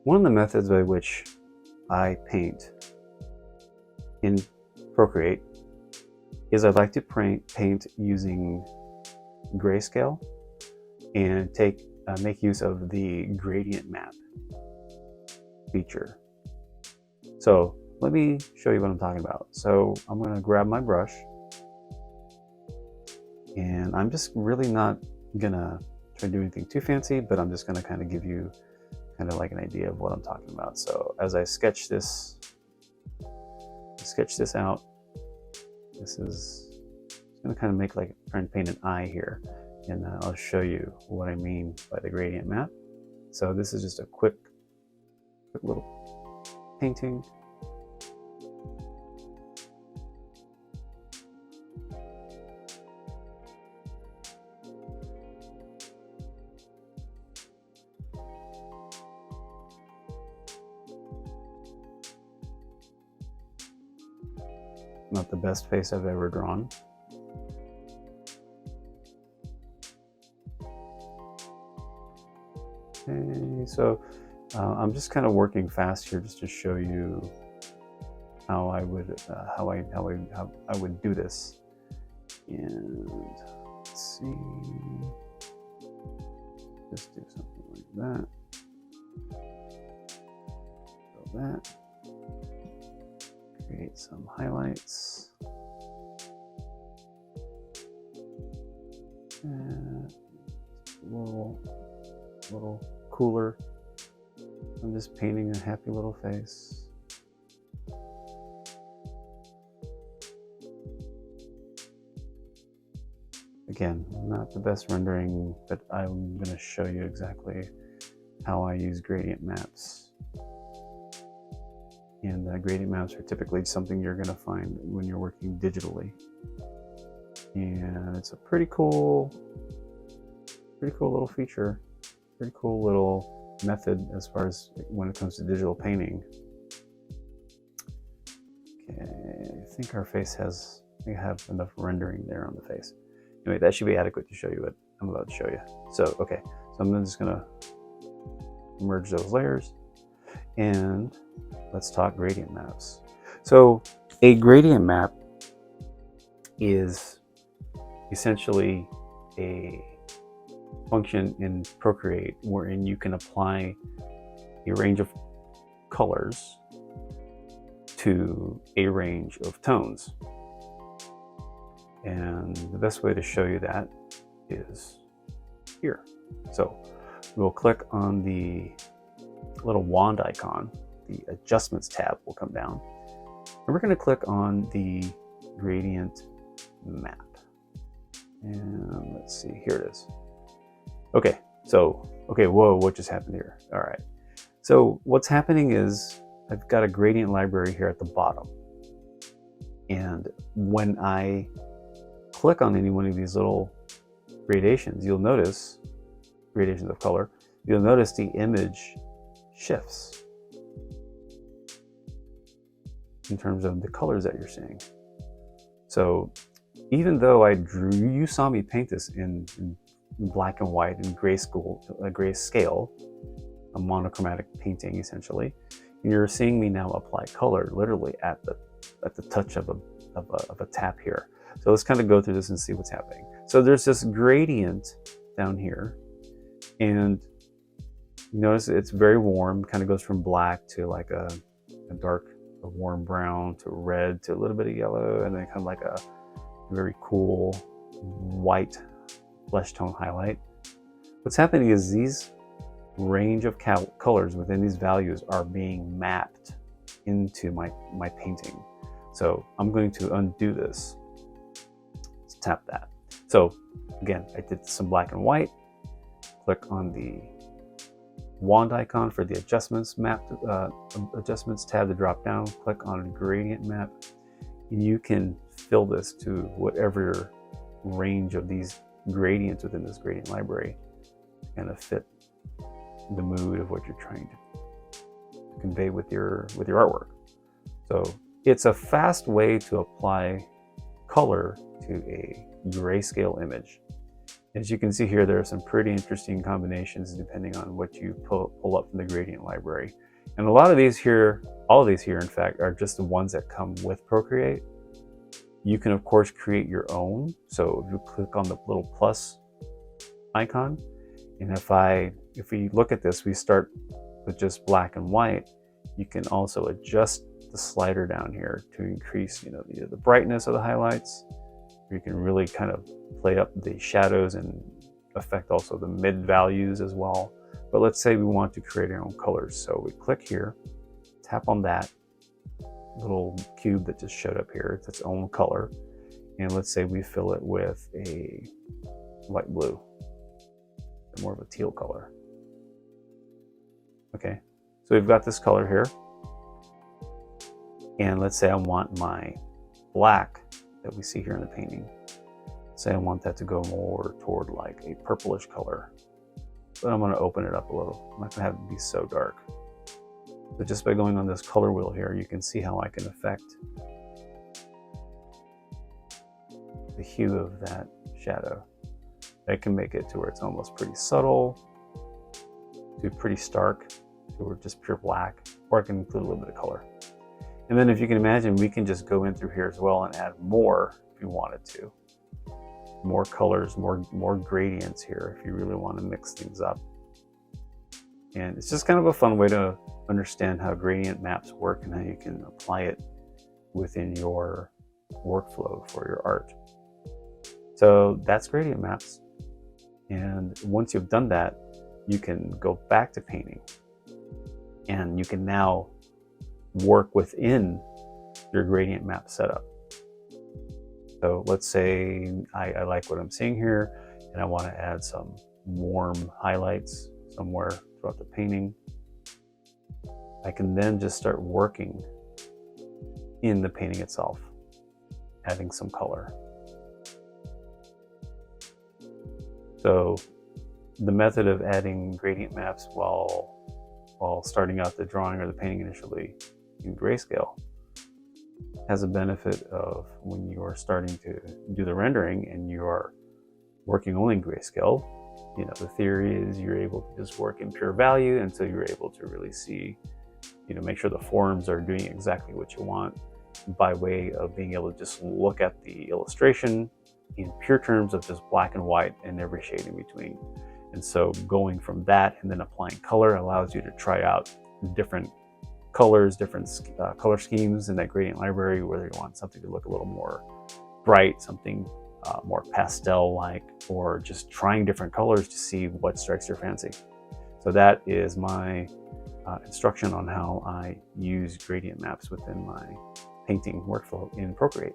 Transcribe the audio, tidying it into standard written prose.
One of the methods by which I paint in Procreate is I'd like to paint using grayscale and make use of the gradient map feature. So let me show you what I'm talking about. So I'm going to grab my brush, and I'm just really not going to try to do anything too fancy, but I'm just going to kind of give you kind of like an idea of what I'm talking about. So as I sketch this out, this is going to kind of make like trying to paint an eye here, and I'll show you what I mean by the gradient map. So this is just a quick little painting. Not the best face I've ever drawn. Okay, so I'm just kind of working fast here just to show you how I would do this. And let's see, just do something like that. So that. Create some highlights. And a little cooler. I'm just painting a happy little face. Again, not the best rendering, but I'm going to show you exactly how I use gradient maps. And gradient maps are typically something you're going to find when you're working digitally. And it's a pretty cool little feature, pretty cool little method as far as when it comes to digital painting. Okay, I think our face has, we have enough rendering there on the face. Anyway, that should be adequate to show you what I'm about to show you. So, okay, so I'm just gonna merge those layers, and let's talk gradient maps. So a gradient map is essentially a function in Procreate wherein you can apply a range of colors to a range of tones. And the best way to show you that is here. So we'll click on the little wand icon, the adjustments tab will come down, and we're going to click on the gradient map. And let's see, here it is. Okay, so, okay, whoa, what just happened here? All right, so what's happening is I've got a gradient library here at the bottom. And when I click on any one of these little gradations, you'll notice, gradations of color, you'll notice the image shifts in terms of the colors that you're seeing. So even though you saw me paint this in black and white and grayscale, a monochromatic painting essentially, and you're seeing me now apply color literally at the touch of a tap here. So let's kind of go through this and see what's happening. So there's this gradient down here, and you notice it's very warm, kind of goes from black to like a warm brown to red to a little bit of yellow, and then kind of like a very cool white flesh tone highlight. What's happening is these range of colors within these values are being mapped into my painting. So I'm going to undo this. Let's tap that. So again, I did some black and white. Click on the wand icon for the adjustments tab to drop down. Click on gradient map. You can fill this to whatever range of these gradients within this gradient library to kind of fit the mood of what you're trying to convey with your artwork. So it's a fast way to apply color to a grayscale image. As you can see here, there are some pretty interesting combinations depending on what you pull up from the gradient library. And a lot of these here, all of these here, in fact, are just the ones that come with Procreate. You can, of course, create your own. So if you click on the little plus icon, and if we look at this, we start with just black and white. You can also adjust the slider down here to increase, either the brightness of the highlights, or you can really kind of play up the shadows and affect also the mid values as well. But let's say we want to create our own colors. So we click here, tap on that little cube that just showed up here. It's its own color. And let's say we fill it with a light blue, more of a teal color. Okay, so we've got this color here. And let's say I want my black that we see here in the painting. Say I want that to go more toward like a purplish color. But I'm going to open it up a little. I'm not going to have it be so dark. So just by going on this color wheel here, you can see how I can affect the hue of that shadow. I can make it to where it's almost pretty subtle, to pretty stark, to where it's just pure black, or I can include a little bit of color. And then if you can imagine, we can just go in through here as well and add more if you wanted to. More colors, more gradients here if you really want to mix things up. And it's just kind of a fun way to understand how gradient maps work and how you can apply it within your workflow for your art. So that's gradient maps. And once you've done that, you can go back to painting and you can now work within your gradient map setup. So let's say I like what I'm seeing here and I want to add some warm highlights somewhere throughout the painting. I can then just start working in the painting itself, adding some color. So the method of adding gradient maps while starting out the drawing or the painting initially in grayscale has a benefit of when you are starting to do the rendering and you are working only in grayscale. The theory is you're able to just work in pure value until you're able to really see, make sure the forms are doing exactly what you want by way of being able to just look at the illustration in pure terms of just black and white and every shade in between. And so going from that and then applying color allows you to try out different colors, different color schemes in that gradient library, whether you want something to look a little more bright, something more pastel-like, or just trying different colors to see what strikes your fancy. So that is my instruction on how I use gradient maps within my painting workflow in Procreate.